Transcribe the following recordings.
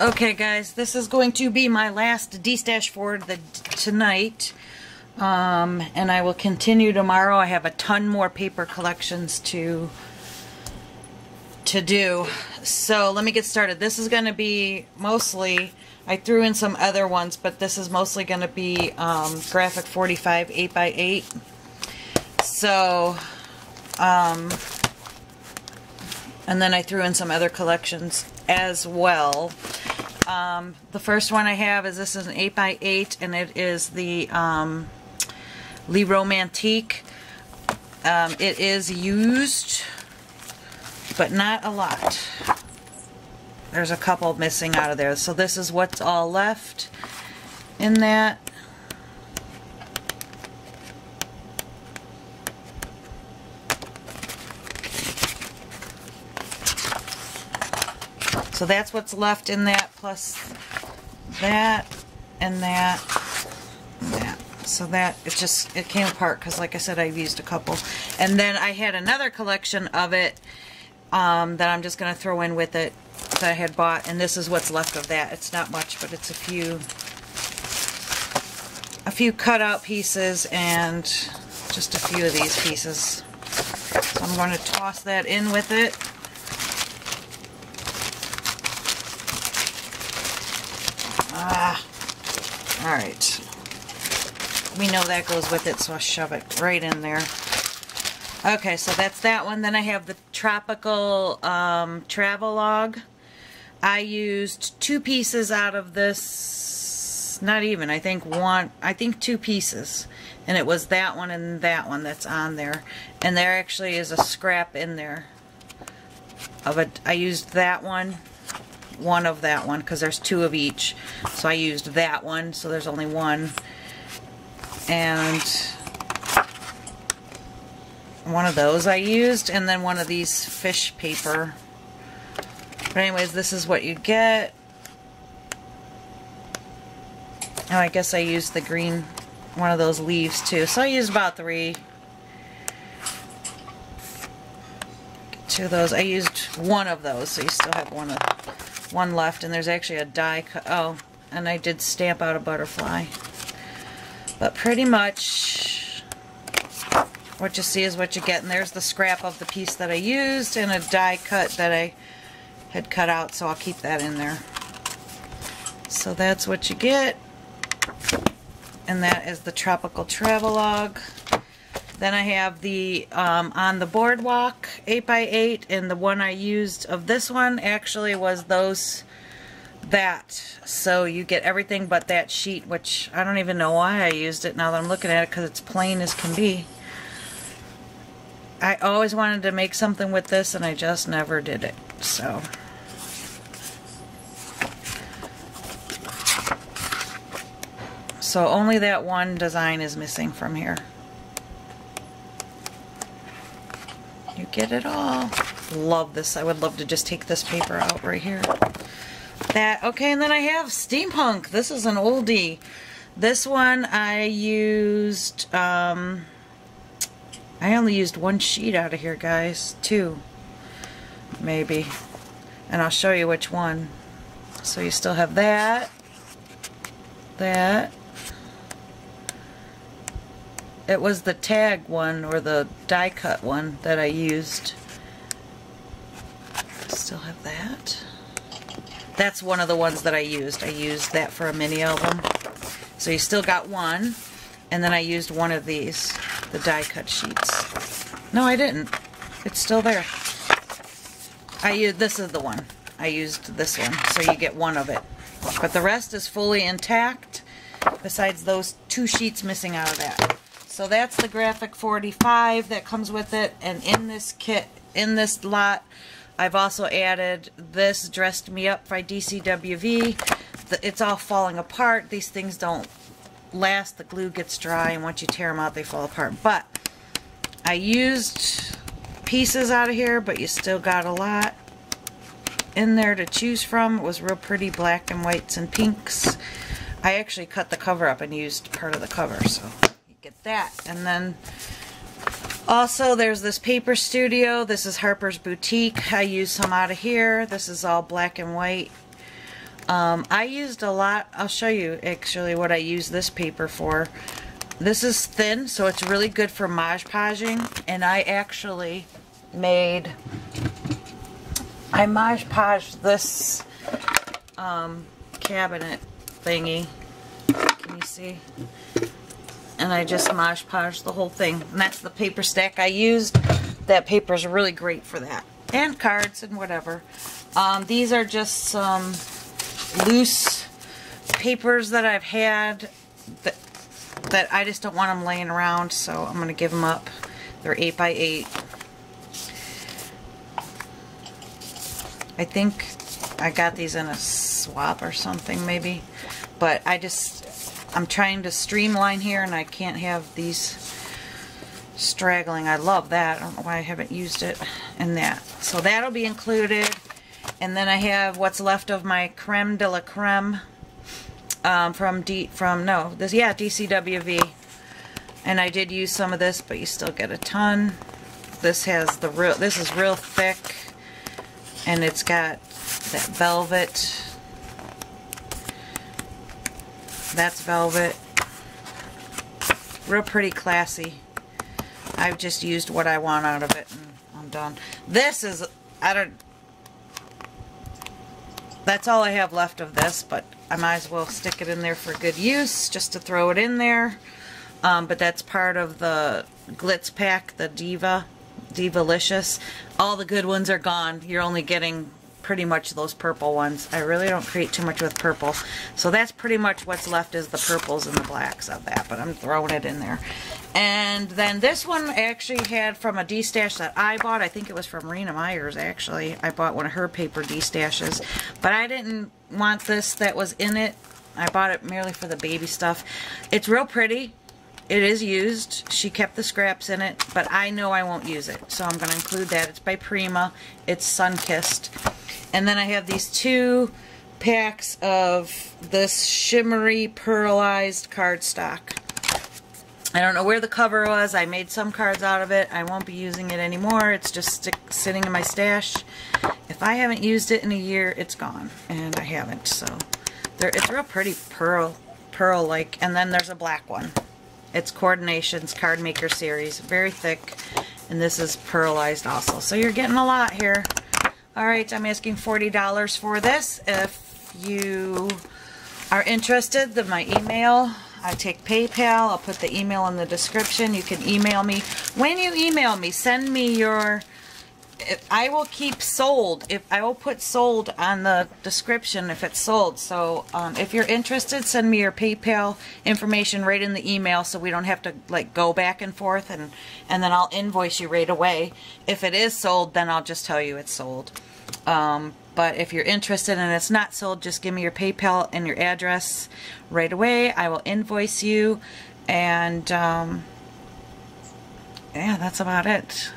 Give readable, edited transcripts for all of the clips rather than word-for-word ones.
Okay guys, this is going to be my last DESTASH for tonight. And I will continue tomorrow. I have a ton more paper collections to do. So let me get started. This is going to be mostly, I threw in some other ones, but this is mostly going to be graphic 45 8x8. So, and then I threw in some other collections as well. The first one I have is, this is an 8x8, and it is the Le Romantique. It is used, but not a lot. There's a couple missing out of there. So this is what's all left in that. So that's what's left in that, plus that and that and that. So that, it came apart because, like I said, I've used a couple. And then I had another collection of it that I'm just going to throw in with it that I had bought, and this is what's left of that. It's not much, but it's a few cutout pieces and just a few of these pieces. So I'm going to toss that in with it. Alright. We know that goes with it, so I'll shove it right in there. Okay, so that's that one. Then I have the Tropical Travelogue. I used 2 pieces out of this, not even, I think two pieces. And it was that one and that one that's on there. And there actually is a scrap in there of it. I used that one of that one, because there's 2 of each. So I used that one, so there's only one. And one of those I used, and then one of these fish paper. But anyways, this is what you get. Oh, I guess I used the green, one of those leaves too. So I used about 3. 2 of those. I used one of those, so you still have one left, and there's actually a die cut. Oh, and I did stamp out a butterfly. But pretty much what you see is what you get. And there's the scrap of the piece that I used, and a die cut that I had cut out, so I'll keep that in there. So that's what you get. And that is the Tropical Travelogue. Then I have the On the Boardwalk 8x8, and the one I used of this one actually was that. So you get everything but that sheet, which I don't even know why I used it now that I'm looking at it, because it's plain as can be. I always wanted to make something with this, and I just never did it. So only that one design is missing from here. You get it all. Love this. I would love to just take this paper out right here. Okay, and then I have Steampunk. This is an oldie. This one I used, I only used 1 sheet out of here, guys. 2, maybe. And I'll show you which one. So you still have that. It was the tag one, or the die cut one, that I used. Still have that. That's one of the ones that I used. I used that for a mini album. So you still got one. And then I used one of these, the die cut sheets. No, I didn't. It's still there. This is the one. I used this one. So you get one of it. But the rest is fully intact, besides those 2 sheets missing out of that. So that's the graphic 45 that comes with it. And in this kit, in this lot, I've also added this Dressed Me Up by DCWV. It's all falling apart. These things don't last. The glue gets dry, and once you tear them out, they fall apart. But I used pieces out of here, but you still got a lot in there to choose from. It was real pretty, black and whites and pinks. I actually cut the cover up and used part of the cover, so you get that. And then also there's this Paper Studio. This is Harper's Boutique. I used some out of here. This is all black and white. I used a lot. I'll show you actually what I use this paper for. This is thin, so it's really good for Mod Podging, and I actually Mod Podged this cabinet thingy. Can you see? And I just Mod Podged the whole thing. And that's the paper stack I used. That paper is really great for that. And cards and whatever. These are just some loose papers that I've had that I just don't want them laying around, so I'm going to give them up. They're 8 by 8. I think I got these in a swap or something maybe, but I'm trying to streamline here and I can't have these straggling. I love that. I don't know why I haven't used it in that. So that'll be included. And then I have what's left of my creme de la creme DCWV, and I did use some of this, but you still get a ton. This is real thick, and it's got that velvet. That's velvet. Real pretty, classy. I've just used what I want out of it, and I'm done. This is, that's all I have left of this, but I might as well stick it in there for good use, just to throw it in there. But that's part of the Glitz pack, the Divalicious. All the good ones are gone. You're only getting pretty much those purple ones. I really don't create too much with purple. So that's pretty much what's left, is the purples and the blacks of that, but I'm throwing it in there. And then this one I actually had from a DESTASH that I bought. I think it was from Rena Myers, actually. I bought one of her paper DESTASHes, but I didn't want this that was in it. I bought it merely for the baby stuff. It's real pretty. It is used. She kept the scraps in it, but I know I won't use it, so I'm going to include that. It's by Prima. It's sun-kissed. And then I have these 2 packs of this shimmery pearlized cardstock. I don't know where the cover was. I made some cards out of it. I won't be using it anymore. It's just sitting in my stash. If I haven't used it in a year, it's gone. And I haven't. So it's real pretty pearl-like. And then there's a black one. It's Coordinations Card Maker Series. Very thick. And this is pearlized also. So you're getting a lot here. Alright, I'm asking $40 for this. If you are interested, then my email, I take PayPal. I'll put the email in the description. You can email me. When you email me, send me your, I will keep sold. I will put sold on the description if it's sold. So if you're interested, send me your PayPal information right in the email, so we don't have to like go back and forth, and then I'll invoice you right away. If it is sold, then I'll just tell you it's sold. But if you're interested and it's not sold, just give me your PayPal and your address right away. I will invoice you, and yeah, that's about it.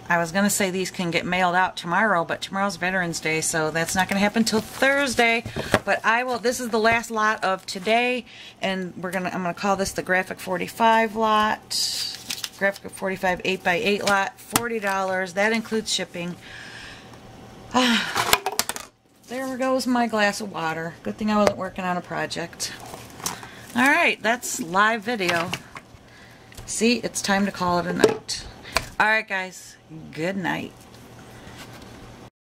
I was going to say these can get mailed out tomorrow, but tomorrow's Veterans Day, so that's not going to happen till Thursday. But I will. This is the last lot of today, and I'm going to call this the Graphic 45 lot. Graphic 45 8x8 lot, $40. That includes shipping. There goes my glass of water. Good thing I wasn't working on a project. Alright, that's live video. See, it's time to call it a night. Alright guys, good night.